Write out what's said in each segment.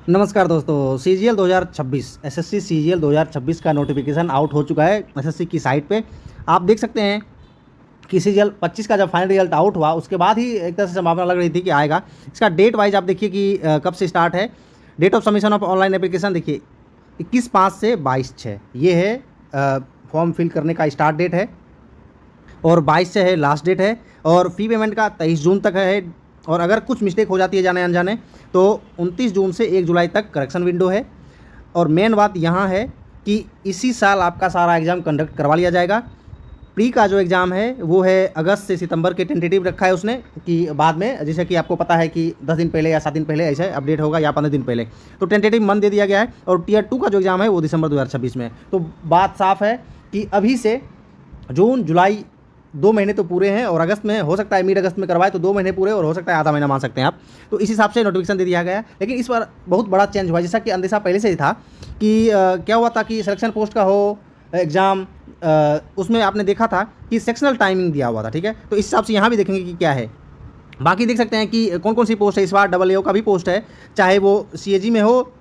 नमस्कार दोस्तों, CGL 2026 SSC CGL 2026 का नोटिफिकेशन आउट हो चुका है एसएससी की साइट पे। आप देख सकते हैं कि सीजीएल 25 का जब फाइनल रिजल्ट आउट हुआ उसके बाद ही एक तरह से संभावना लग रही थी कि आएगा। इसका डेट वाइज आप देखिए कि कब से स्टार्ट है। Date of submission of online application देखिए 21/5 से 22/6 ये है फॉर्म फिल करने का स्टार्ट डेट है और 22 से है लास्ट डेट है और फ़ी पेमेंट का 23 जून तक है। और अगर कुछ मिस्टेक हो जाती है जाने अनजाने तो 29 जून से 1 जुलाई तक करेक्शन विंडो है। और मेन बात यहाँ है कि इसी साल आपका सारा एग्ज़ाम कंडक्ट करवा लिया जाएगा। प्री का जो एग्ज़ाम है वो है अगस्त से सितंबर के टेंटेटिव रखा है उसने कि बाद में, जैसे कि आपको पता है कि 10 दिन पहले या 7 दिन पहले ऐसे अपडेट होगा या 15 दिन पहले, तो टेंटेटिव मंथ दे दिया गया है। और टीयर 2 का जो एग्ज़ाम है वो दिसंबर 2026 में है। तो बात साफ है कि अभी से जून जुलाई 2 महीने तो पूरे हैं और अगस्त में हो सकता है मिड अगस्त में करवाए तो 2 महीने पूरे और हो सकता है आधा महीना मान सकते हैं आप। तो इस हिसाब से नोटिफिकेशन दे दिया गया है। लेकिन इस बार बहुत बड़ा चेंज हुआ, जैसा कि अंदेशा पहले से ही था कि क्या हुआ था कि सिलेक्शन पोस्ट का हो एग्ज़ाम, उसमें आपने देखा था कि सेक्शनल टाइमिंग दिया हुआ था, ठीक है। तो इस हिसाब से यहाँ भी देखेंगे कि क्या है। बाकी देख सकते हैं कि कौन कौन सी पोस्ट है। इस बार AAO का भी पोस्ट है, चाहे वो CAG में हो,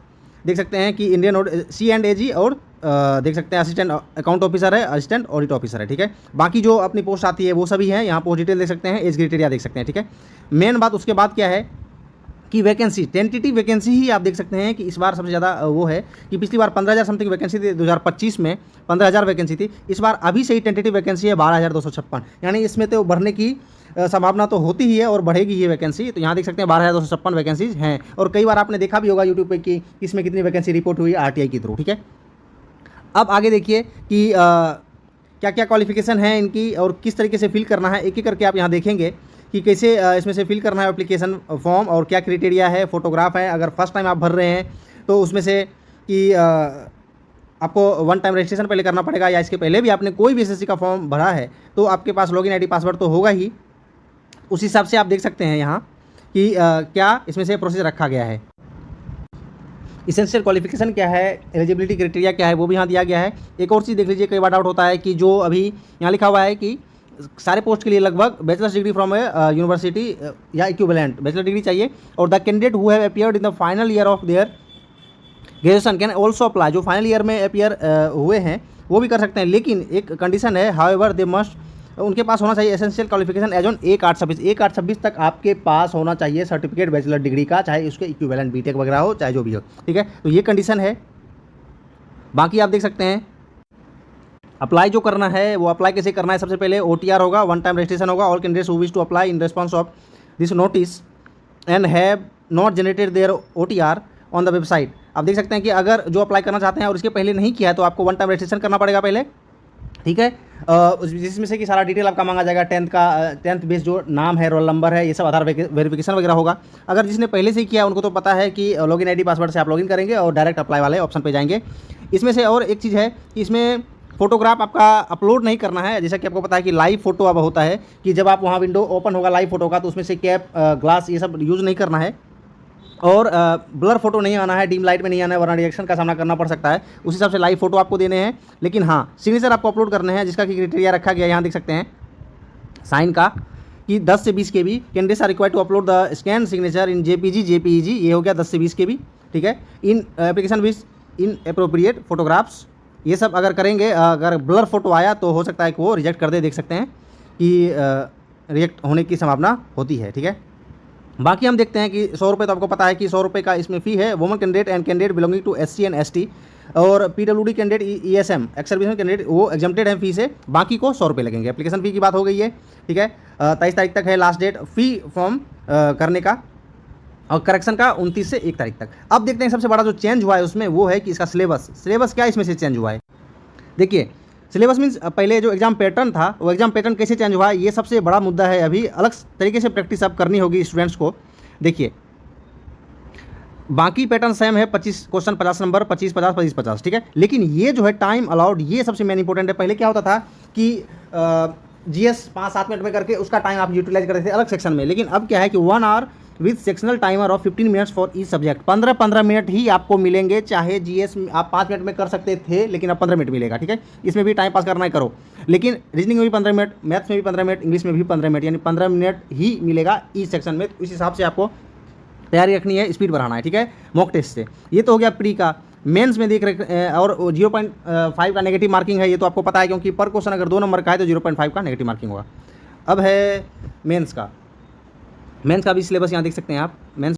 देख सकते हैं कि इंडियन C&AG और देख सकते हैं असिस्टेंट अकाउंट ऑफिसर है, असिस्टेंट ऑडिट ऑफिसर है, ठीक है। बाकी जो अपनी पोस्ट आती है वो सभी हैं, यहाँ पोस्ट डिटेल देख सकते हैं, एज क्राइटेरिया देख सकते हैं, ठीक है। मेन बात उसके बाद क्या है कि वैकेंसी, टेंटेटिव वैकेंसी ही आप देख सकते हैं कि इस बार सबसे ज़्यादा वो है कि पिछली बार 15,000 समथिंग वैकेंसी थी, 2025 में 15,000 वैकेंसी थी। इस बार अभी से ही टेंटेटिव वैकेंसी है 12,256, यानी इसमें तो बढ़ने की संभावना तो होती ही है और बढ़ेगी ये वैकेंसी। तो यहाँ देख सकते हैं 12,256 वैकेंसीज हैं। और कई बार आपने देखा भी होगा यूट्यूब पे कि इसमें कितनी वैकेंसी रिपोर्ट हुई RTI के थ्रू, ठीक है। अब आगे देखिए कि क्या क्या क्वालिफिकेशन है इनकी और किस तरीके से फिल करना है, एक एक करके आप यहाँ देखेंगे कि कैसे इसमें से फिल करना है एप्लीकेशन फॉर्म और क्या क्राइटेरिया है। फोटोग्राफ है, अगर फर्स्ट टाइम आप भर रहे हैं तो उसमें से कि आपको 1 टाइम रजिस्ट्रेशन पहले करना पड़ेगा या इसके पहले भी आपने कोई भी SSC का फॉर्म भरा है तो आपके पास लॉगिन ID पासवर्ड तो होगा ही। उस हिसाब से आप देख सकते हैं यहाँ कि क्या इसमें से प्रोसेस रखा गया है। इसेंशियल क्वालिफिकेशन क्या है, एलिजिबिलिटी क्राइटेरिया क्या है वो भी यहाँ दिया गया है। एक और चीज़ देख लीजिए, कई बार डाउट होता है कि जो अभी यहाँ लिखा हुआ है कि सारे पोस्ट के लिए लगभग बैचलर्स डिग्री फ्रॉम यूनिवर्सिटी या इक्विवेलेंट बैचलर डिग्री चाहिए। और the candidate who have appeared in the final year of their graduation can also apply, जो फाइनल ईयर में अपीयर हुए हैं वो भी कर सकते हैं। लेकिन एक कंडीशन है, हाउएवर दे मस्ट, उनके पास होना चाहिए एसेंशियल क्वालिफिकेशन एज ऑन 1/8/26 तक आपके पास होना चाहिए सर्टिफिकेट बैचलर डिग्री का, चाहे उसके इक्विवेलेंट बीटेक वगैरह हो चाहे जो भी हो, ठीक है। तो ये कंडीशन है। बाकी आप देख सकते हैं अप्लाई जो करना है वो अप्लाई कैसे करना है। सबसे पहले OTR होगा, 1 टाइम रजिस्ट्रेशन होगा। All candidates who wish to apply in response of this notice and have not generated their OTR on the website. आप देख सकते हैं कि अगर जो अप्लाई करना चाहते हैं और इसके पहले नहीं किया है तो आपको 1 टाइम रजिस्ट्रेशन करना पड़ेगा पहले, ठीक है। जिसमें से कि सारा डिटेल आपका मांगा जाएगा, 10th बेस जो नाम है, रोल नंबर है, ये सब आधार वेरिफिकेशन वगैरह होगा। अगर जिसने पहले से ही किया उनको तो पता है कि लॉगिन ID पासवर्ड से आप लॉगिन करेंगे और डायरेक्ट अप्लाई वाले ऑप्शन पे जाएंगे। इसमें से और एक चीज़ है कि इसमें फोटोग्राफ आपका अपलोड नहीं करना है। जैसा कि आपको पता है कि लाइव फोटो अब होता है कि जब आप वहाँ विंडो ओपन होगा लाइव फोटो का तो उसमें से कैप ग्लास ये सब यूज़ नहीं करना है। और ब्लर फोटो नहीं आना है, डीम लाइट में नहीं आना है, वरना रिएक्शन का सामना करना पड़ सकता है। उस हिसाब से लाइव फोटो आपको देने हैं। लेकिन हाँ, सिग्नेचर आपको अपलोड करने हैं, जिसका कि क्राइटेरिया रखा गया यहाँ देख सकते हैं साइन का कि 10 से 20 KB। Candidates are required to upload the scan signature in JPG JPEG, ये हो गया 10 से 20 KB, ठीक है। In application with inappropriate photographs, ये सब अगर करेंगे, अगर ब्लर फोटो आया तो हो सकता है कि वो रिजेक्ट कर दे। देख सकते हैं कि रिजेक्ट होने की संभावना होती है, ठीक है। बाकी हम देखते हैं कि 100 रुपये, तो आपको पता है कि 100 रुपये का इसमें फ़ी है। Woman candidate and candidate belonging to SC and ST और PWD candidate ESM ex serviceman candidate वो एग्जम्प्टेड हैं फ़ी से, बाकी को 100 रुपये लगेंगे। एप्लीकेशन फ़ी की बात हो गई है, ठीक है। 23 तारीख तक है लास्ट डेट फ़ी फॉर्म करने का और करेक्शन का 29 से 1 तारीख तक। अब देखते हैं सबसे बड़ा जो चेंज हुआ है उसमें वो है कि इसका सिलेबस क्या इसमें से चेंज हुआ है। देखिए सिलेबस मीन्स पहले जो एग्जाम पैटर्न था वो एग्जाम पैटर्न कैसे चेंज हुआ है, ये सबसे बड़ा मुद्दा है। अभी अलग तरीके से प्रैक्टिस अब करनी होगी स्टूडेंट्स को। देखिए बाकी पैटर्न सेम है, 25 क्वेश्चन 50 नंबर, 25-50 25-50, ठीक है। लेकिन ये जो है टाइम अलाउड, ये सबसे मेन इंपॉर्टेंट है। पहले क्या होता था कि GS 5-7 मिनट में करके उसका टाइम आप यूटिलाइज करते थे अलग सेक्शन में। लेकिन अब क्या है कि 1 hour with sectional timer of 15 minutes for each subject. 15-15 minute ही आपको मिलेंगे, चाहे GS आप 5 मिनट में कर सकते थे लेकिन अब 15 मिनट मिलेगा, ठीक है। इसमें भी टाइम पास करना है करो, लेकिन रीजनिंग में भी 15 मिनट, मैथ्स में भी 15 मिनट, इंग्लिश में भी 15 मिनट, यानी 15 मिनट ही मिलेगा ईच सेक्शन में। इस हिसाब से आपको तैयारी रखनी है, स्पीड बढ़ाना है, ठीक है, मॉक टेस्ट से। ये तो हो गया प्री का। मेंस में देख रहे और 0.5 का नेगेटिव मार्किंग है, ये तो आपको पता है, क्योंकि पर क्वेश्चन अगर 2 नंबर का है तो 0.5 का नेगेटिव मार्किंग होगा। अब है मेंस का भी सिलेबस यहाँ देख सकते हैं आप। मेंस